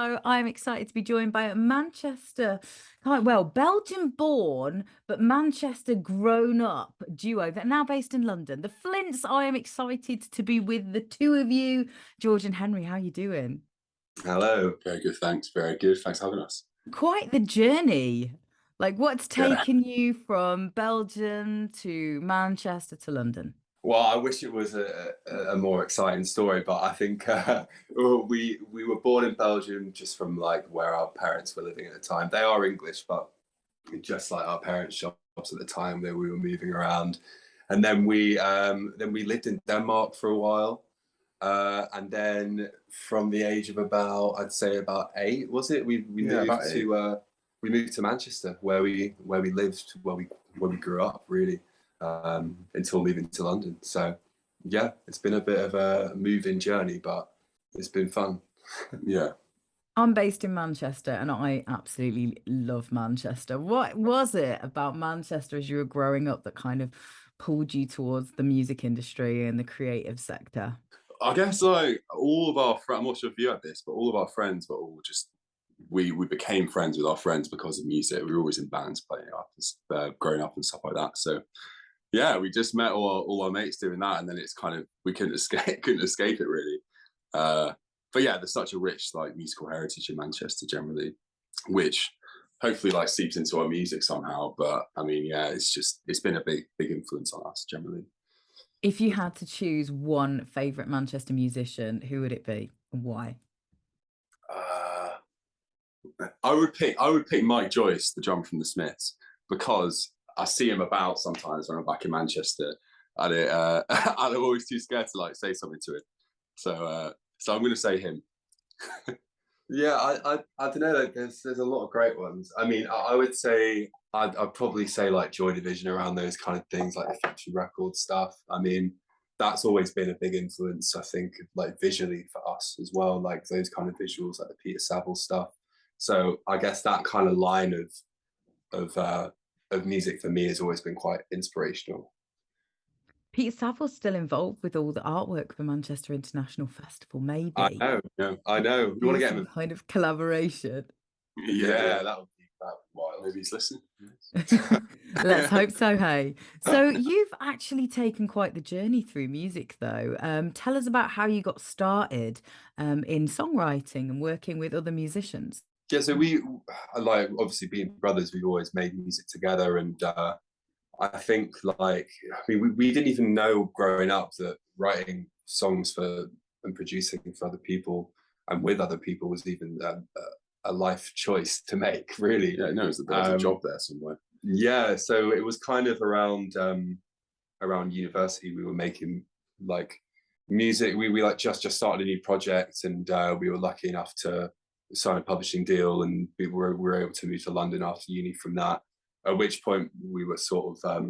show. I'm excited to be joined by a Manchester, well, Belgian born, but Manchester grown up duo that are now based in London. The Flints. I am excited to be with the two of you. George and Henry, how you doing? Hello. Very good, thanks. Very good. Thanks for having us. Quite the journey. Like, what's Yeah. taken you from Belgium to Manchester to London? Well, I wish it was a more exciting story, but I think we were born in Belgium just from like where our parents were living at the time. They are English, but just like our parents' shops at the time that we were moving around. And then we lived in Denmark for a while. And then from the age of about, I'd say about 8, was it? We Yeah, moved about 8. to we moved to Manchester, where we lived, where we grew up, really, until moving to London. So yeah, it's been a bit of a moving journey, but it's been fun. Yeah. I'm based in Manchester and I absolutely love Manchester. What was it about Manchester as you were growing up that kind of pulled you towards the music industry and the creative sector? I guess like all of our friends, I'm not sure if you had this, but all of our friends were all just, we became friends with our friends because of music. We were always in bands playing up, growing up and stuff like that. So yeah, we just met all our mates doing that, and then it's kind of, we couldn't escape it really. But yeah, there's such a rich like musical heritage in Manchester generally, which hopefully like seeps into our music somehow. But I mean, yeah, it's been a big influence on us generally. If you had to choose one favorite Manchester musician, who would it be and why? Uh, I would pick Mike Joyce, the drummer from the Smiths, because I see him about sometimes when I'm back in Manchester, and and I'm always too scared to like say something to him. So I'm going to say him. Yeah, I don't know. Like, there's a lot of great ones. I mean, I would say I'd probably say like Joy Division around those kind of things, like the Factory Record stuff. I mean, that's always been a big influence, I think, like visually for us as well, like those kind of visuals, like the Peter Saville stuff. So I guess that kind of line of uh, of music for me has always been quite inspirational. Peter Saville's still involved with all the artwork for Manchester International Festival, I maybe. know, I know. We want to Do get some him. kind of collaboration. Yeah, that would be wild. Maybe he's listening. Let's hope so, hey. So you've actually taken quite the journey through music, though. Tell us about how you got started in songwriting and working with other musicians. Yeah, so we like obviously being brothers, we've always made music together, and I think like I mean we didn't even know growing up that writing songs for and producing for other people and with other people was even a life choice to make, really. Yeah, no, there's a job there somewhere. Yeah, so it was kind of around university we were making like music. We like just started a new project, and we were lucky enough to sign a publishing deal, and we were able to move to London after uni from that. At which point we were sort of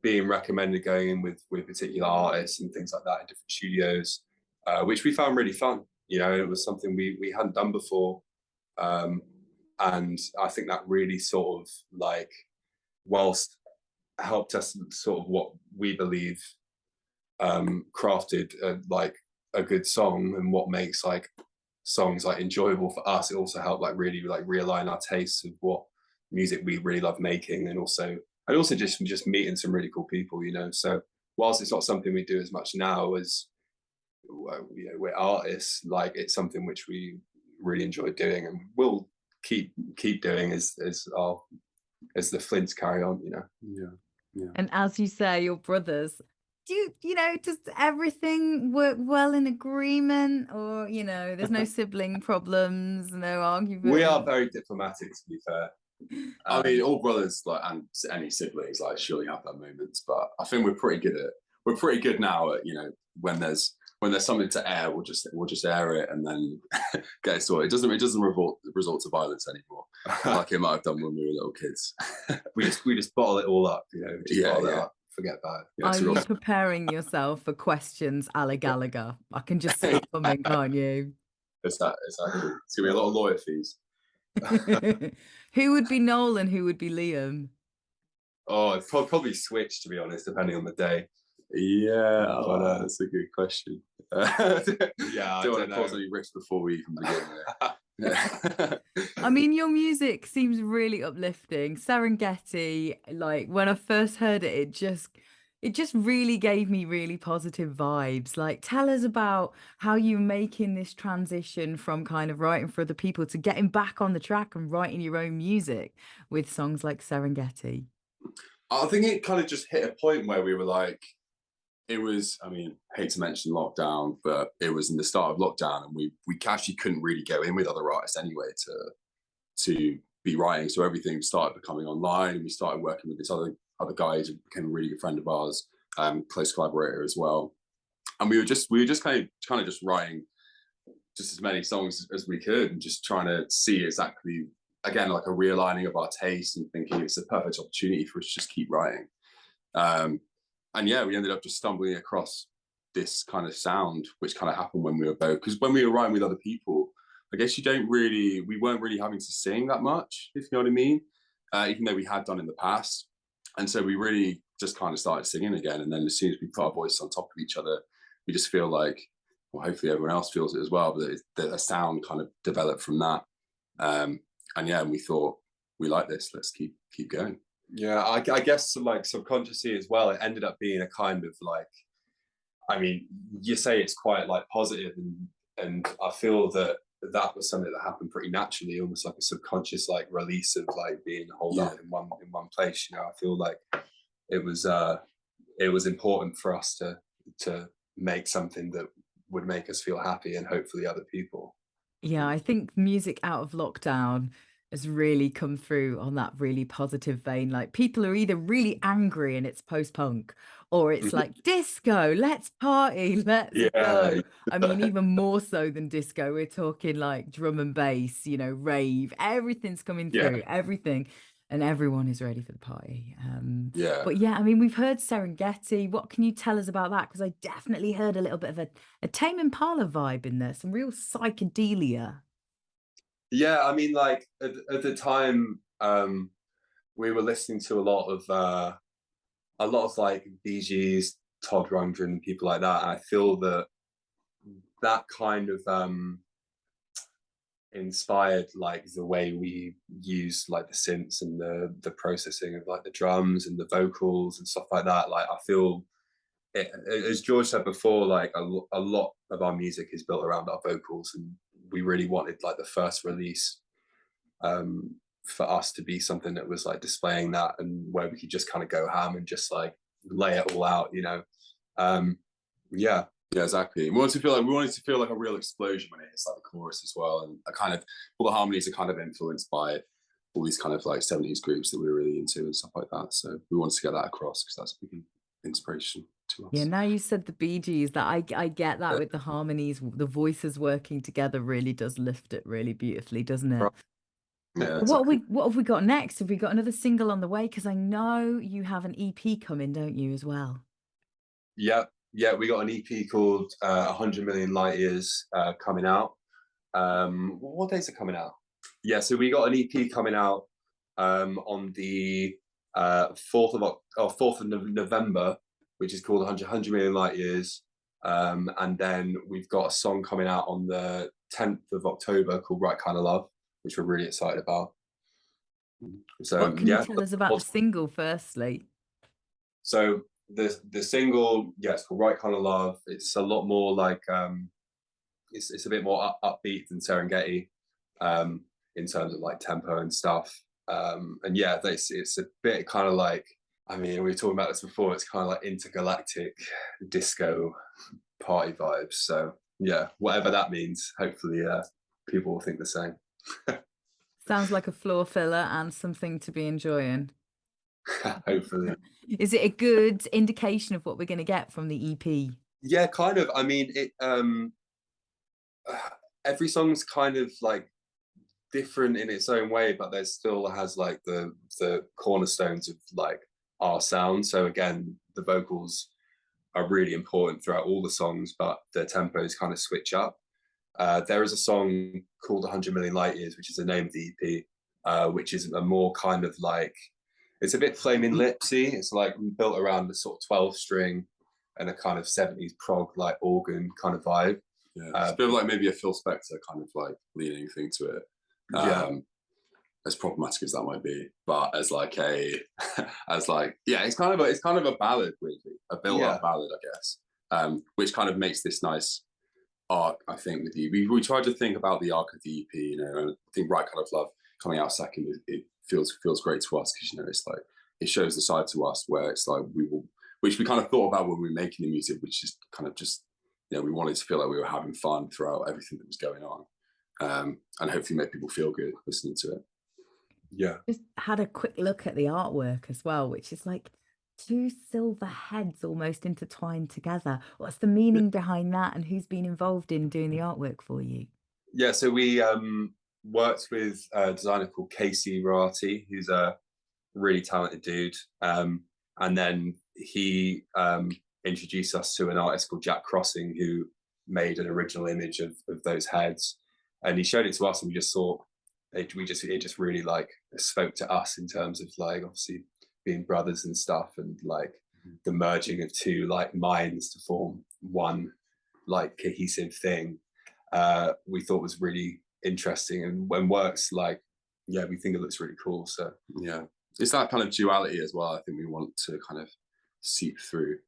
being recommended going in with particular artists and things like that in different studios, which we found really fun. You know, it was something we hadn't done before, and I think that really sort of like, whilst helped us sort of what we believe crafted like a good song and what makes like songs like enjoyable for us, it also helped like really like realign our tastes of what music we really love making, and also just meeting some really cool people, you know. So whilst it's not something we do as much now as you know, we're artists, like it's something which we really enjoy doing, and we'll keep doing as the Flints carry on, you know. Yeah. And as you say, your brothers, does everything work well in agreement? Or, there's no sibling problems, no We are argument? very diplomatic, to be fair. I mean, all brothers like and any siblings like surely have their moments, but I think we're pretty good now at, you know, when there's something to air, we'll just air it and then get it sorted. It doesn't resort to violence anymore, like it might have done when we were little kids. we just bottle it all up, you know. Bottle it up, forget about it. Are you preparing yourself for questions a la Gallagher? I can just see it coming, can't you? Exactly. It's gonna be a lot of lawyer fees. Who would be Noel and who would be Liam? Oh, it's probably switch, to be honest, depending on the day. Yeah, But, that's a good question. Yeah, I don't want don't to cause know. any risks before we even begin there. I mean, your music seems really uplifting. Serengeti, like when I first heard it, it just really gave me really positive vibes. Like, tell us about how you're making this transition from kind of writing for other people to getting back on the track and writing your own music with songs like Serengeti. I think it kind of just hit a point where we were like, it was, I mean, I hate to mention lockdown, but it was in the start of lockdown, and we actually couldn't really go in with other artists anyway to be writing. So everything started becoming online, and we started working with this other guys who became a really good friend of ours, close collaborator as well. And we were just kind of just writing just as many songs as we could, and just trying to see exactly, again, like a realigning of our taste, and thinking it's a perfect opportunity for us to just keep writing. And yeah, we ended up just stumbling across this kind of sound, which kind of happened when we were both, because when we were writing with other people, I guess we weren't really having to sing that much, if you know what I mean, even though we had done in the past. And so we really just kind of started singing again. And then as soon as we put our voice on top of each other, we just feel like, well, hopefully everyone else feels it as well, but that a sound kind of developed from that. And yeah, and we thought, we like this, let's keep going. Yeah, I guess like subconsciously as well, it ended up being a kind of like, I mean, you say it's quite like positive, and I feel that was something that happened pretty naturally, almost like a subconscious like release of like being holed up in one place. You know, I feel like it was important for us to make something that would make us feel happy, and hopefully other people. Yeah, I think music out of lockdown has really come through on that really positive vein. Like people are either really angry and it's post-punk, or it's like disco, let's party, let's Yeah. go. I mean, even more so than disco, we're talking like drum and bass, rave, everything's coming Yeah. through, everything. And everyone is ready for the party. Yeah. But yeah, I mean, we've heard Serengeti. What can you tell us about that? Because I definitely heard a little bit of a Tame Impala vibe in there, some real psychedelia. Yeah, I mean, like at the time, we were listening to a lot of like Bee Gees, Todd Rundgren, people like that, and I feel that kind of inspired like the way we use like the synths and the processing of like the drums and the vocals and stuff like that. Like I feel it, as George said before, like a lot of our music is built around our vocals, and we really wanted like the first release for us to be something that was like displaying that, and where we could just kind of go ham and just like lay it all out, yeah. Yeah, exactly. We wanted to feel like a real explosion when it hits like the chorus as well, and a kind of all the harmonies are kind of influenced by all these kind of like 70s groups that we were really into and stuff like that. So we wanted to get that across because that's a big inspiration to us. Yeah, now you said the Bee Gees, that I get that with the harmonies, the voices working together really does lift it really beautifully, doesn't it? Yeah, What exactly. have we got next? Have we got another single on the way? Because I know you have an EP coming, don't you, as well? Yeah, we got an EP called 100 Million Lightyears coming out. What days are coming out? Yeah, so we got an EP coming out on the 4th of November, which is called 100 Million Lightyears. And then we've got a song coming out on the 10th of October called Right Kind of Love, which we're really excited about. So What can you yeah, tell us about the single, firstly? so the single, yeah, it's called Right Kind of Love. It's a lot more like it's a bit more upbeat than Serengeti in terms of like tempo and stuff. And yeah, it's a bit kind of like, I mean, we were talking about this before, it's kind of like intergalactic disco party vibes. So yeah, whatever that means, hopefully people will think the same. Sounds like a floor filler and something to be enjoying. Hopefully. Is it a good indication of what we're going to get from the EP? Yeah, kind of. I mean, every song's kind of like different in its own way, but there still has like the cornerstones of like our sound. So again, the vocals are really important throughout all the songs, but the tempos kind of switch up. There is a song called 100 Million Lightyears, which is the name of the EP, which is a more kind of like, it's a bit Flaming Lipsy. It's like built around the sort of 12 string and a kind of 70s prog like organ kind of vibe. Yeah, it's a bit of like maybe a Phil Spector kind of like leaning thing to it. As problematic as that might be, but as like a as like it's kind of a ballad, weirdly, a built-up ballad, I guess, which kind of makes this nice arc. I think with the we tried to think about the arc of the EP, you know, and I think Right Kind of Love coming out second, it feels great to us, because, you know, it's like it shows the side to us where it's like which we kind of thought about when we were making the music, which is kind of just, you know, we wanted to feel like we were having fun throughout everything that was going on, and hopefully make people feel good listening to it. Yeah. Just had a quick look at the artwork as well, which is like two silver heads almost intertwined together. What's the meaning behind that, and who's been involved in doing the artwork for you? Yeah, so we worked with a designer called Casey Rati, who's a really talented dude. And then he introduced us to an artist called Jack Crossing, who made an original image of those heads. And he showed it to us, and we just thought, it just really like spoke to us in terms of like obviously being brothers and stuff, and like the merging of two like minds to form one like cohesive thing. We thought was really interesting, and when works, like, yeah, we think it looks really cool. So yeah, it's that kind of duality as well. I think we want to kind of seep through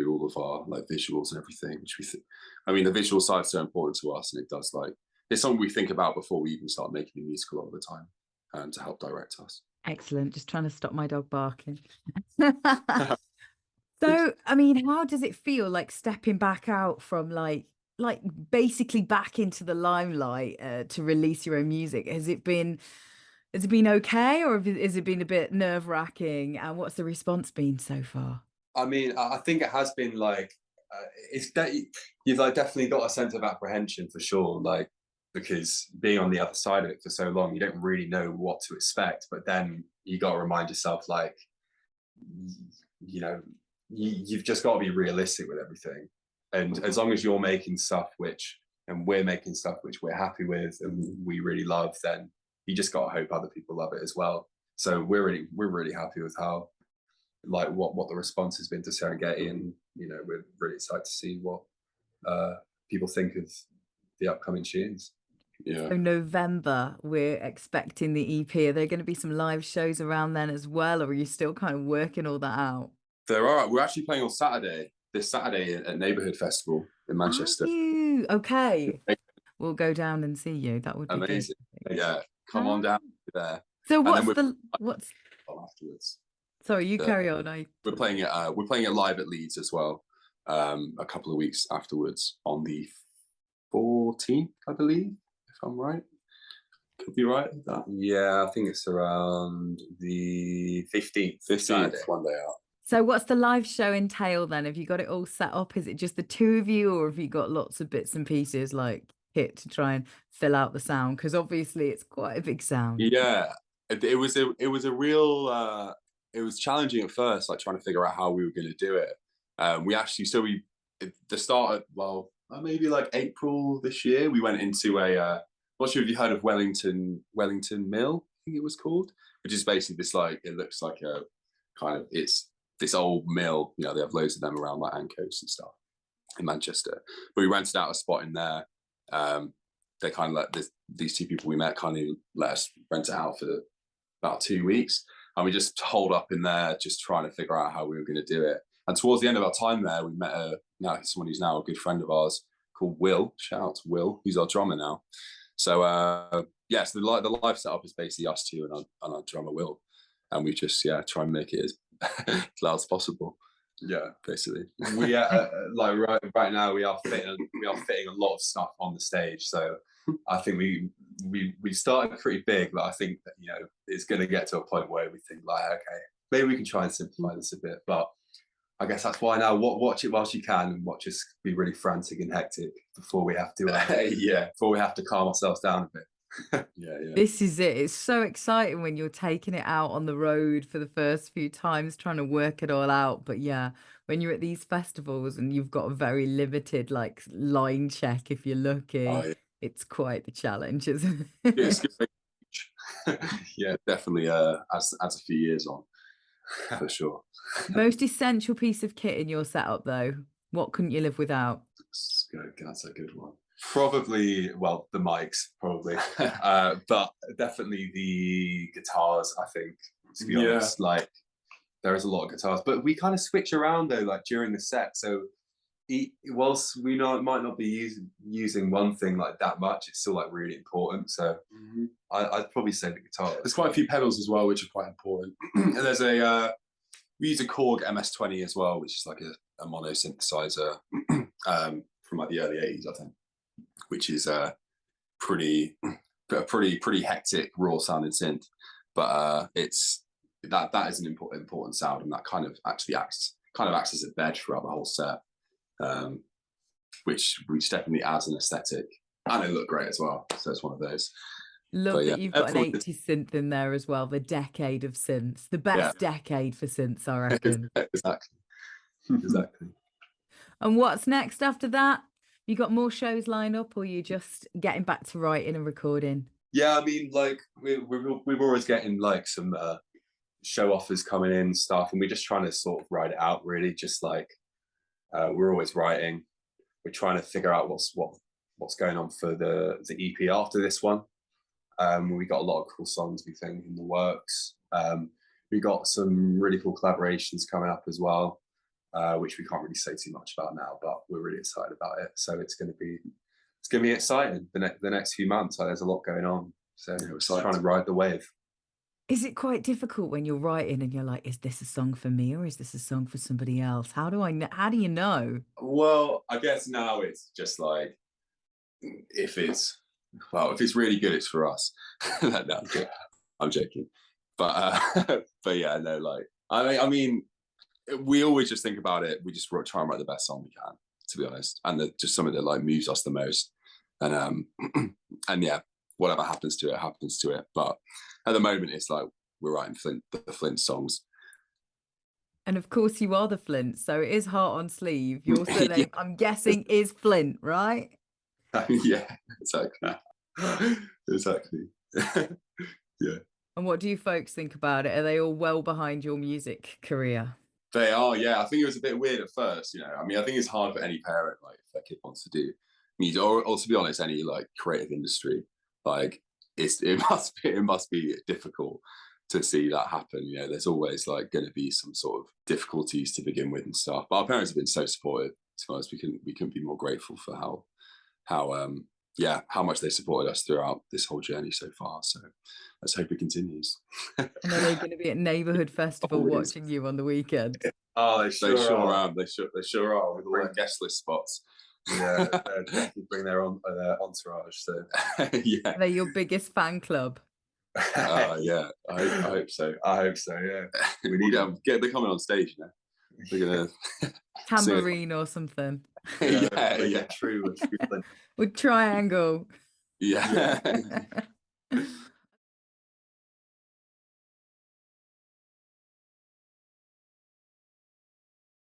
all of our like visuals and everything, which we think, I mean, the visual side's so important to us, and it does, like, it's something we think about before we even start making the music a lot of the time, to help direct us. Excellent. Just trying to stop my dog barking. So, I mean, how does it feel like stepping back out from like basically back into the limelight to release your own music? Has it been okay, or has it been a bit nerve-wracking? And what's the response been so far? I mean, I think it has been like it's that you've like definitely got a sense of apprehension for sure, like, because being on the other side of it for so long, you don't really know what to expect. But then you got to remind yourself, like, you know, you've just got to be realistic with everything. And as long as you're making stuff and we're making stuff which we're happy with and we really love, then you just got to hope other people love it as well. So we're really happy with how, like, what the response has been to Serengeti, and, you know, we're really excited to see what people think of the upcoming tunes. So November, we're expecting the EP. Are there going to be some live shows around then as well, or are you still kind of working all that out? There are. We're actually playing on this Saturday at Neighbourhood Festival in Manchester. Are you? Okay. We'll go down and see you. That would be amazing. Good. Yeah, come on down there. So what's afterwards? Sorry, you carry on. We're playing it live at Leeds as well. A couple of weeks afterwards on the 14th, I believe, if I'm right. Could be right with that. Yeah, I think it's around the 15th. 15th, one day out. So what's the live show entail then? Have you got it all set up? Is it just the two of you, or have you got lots of bits and pieces like kit to try and fill out the sound? Because obviously it's quite a big sound. Yeah, it was a real it was challenging at first, like trying to figure out how we were going to do it. The start of, maybe like April this year, we went into I'm not sure if you heard of Wellington Mill, I think it was called, which is basically this, like, it looks like a kind of, it's this old mill, you know, they have loads of them around like Ancoats and stuff in Manchester. But we rented out a spot in there. They kind of let these two people we met kind of let us rent it out for about 2 weeks. And we just holed up in there, just trying to figure out how we were going to do it. And towards the end of our time there, we met someone who's now a good friend of ours called Will. Shout out to Will, who's our drummer now. So so the live setup is basically us two and our drummer Will, and we just try and make it as loud as possible. Yeah, basically. We like right now we are fitting a lot of stuff on the stage. So I think we started pretty big, but I think that, you know, it's going to get to a point where we think like, okay, maybe we can try and simplify this a bit. But I guess that's why now watch it whilst you can, and watch us be really frantic and hectic before we have to before we have to calm ourselves down a bit. Yeah. This is it. It's so exciting when you're taking it out on the road for the first few times, trying to work it all out. But yeah, when you're at these festivals and you've got a very limited like line check, if you're looking, it's quite the challenge, isn't it? It's good. Yeah, definitely. As a few years on. for sure. Most essential piece of kit in your setup, though. What couldn't you live without? That's a good one. Probably, well, the mics, probably, but definitely the guitars. I think, to be honest, like there is a lot of guitars, but we kind of switch around though, like during the set. So whilst we might not be using one thing like that much, it's still like really important. So I'd probably say the guitar. There's quite a few pedals as well, which are quite important. And there's we use a Korg MS-20 as well, which is like a mono synthesizer from like the early 80s, I think, which is pretty hectic, raw sounding synth. But it's that is an important sound, and that kind of actually acts as a bed throughout the whole set, which definitely adds an aesthetic, and it looked great as well. So it's one of those. Love that you've got an 80s synth in there as well. The decade of synths, the best decade for synths, I reckon. Exactly. And what's next after that? You got more shows lined up, or you just getting back to writing and recording? Yeah, I mean, like we're always getting like some show offers coming in and stuff, and we're just trying to sort of write it out. Really, just like we're always writing. We're trying to figure out what's going on for the EP after this one. We got a lot of cool songs, we think, in the works. We got some really cool collaborations coming up as well, which we can't really say too much about now, but we're really excited about it. So it's going to be exciting the next few months. Like, there's a lot going on, so we're trying to ride the wave. Is it quite difficult when you're writing and you're like, is this a song for me or is this a song for somebody else? How do you know? Well, I guess now it's just like, if it's really good, it's for us. No, I'm joking. But yeah, no, like I mean, we always just think about it. We just try and write the best song we can, to be honest, and just something that like moves us the most. And and yeah, whatever happens to it, happens to it. But at the moment, it's like we're writing the Flints songs. And of course, you are the Flint, so it is heart on sleeve. Your surname, I'm guessing, is Flint, right? Yeah, exactly. Exactly. Yeah. And what do you folks think about it? Are they all well behind your music career? They are, yeah. I think it was a bit weird at first, you know. I mean, I think it's hard for any parent, like, if their kid wants to do music, or to be honest, any like creative industry, like it must be difficult to see that happen. You know, there's always like going to be some sort of difficulties to begin with and stuff. But our parents have been so supportive. To be honest, we couldn't be more grateful for how much they supported us throughout this whole journey so far. So let's hope it continues. And are they going to be at Neighbourhood Festival watching you on the weekend? Oh, they sure are. They sure are, with all their guest list spots. Yeah, they definitely bring their entourage. So yeah, they're your biggest fan club. Yeah, I hope so. Yeah, we need they're coming on stage now. They're gonna tambourine or something. Yeah, true. With triangle. Yeah.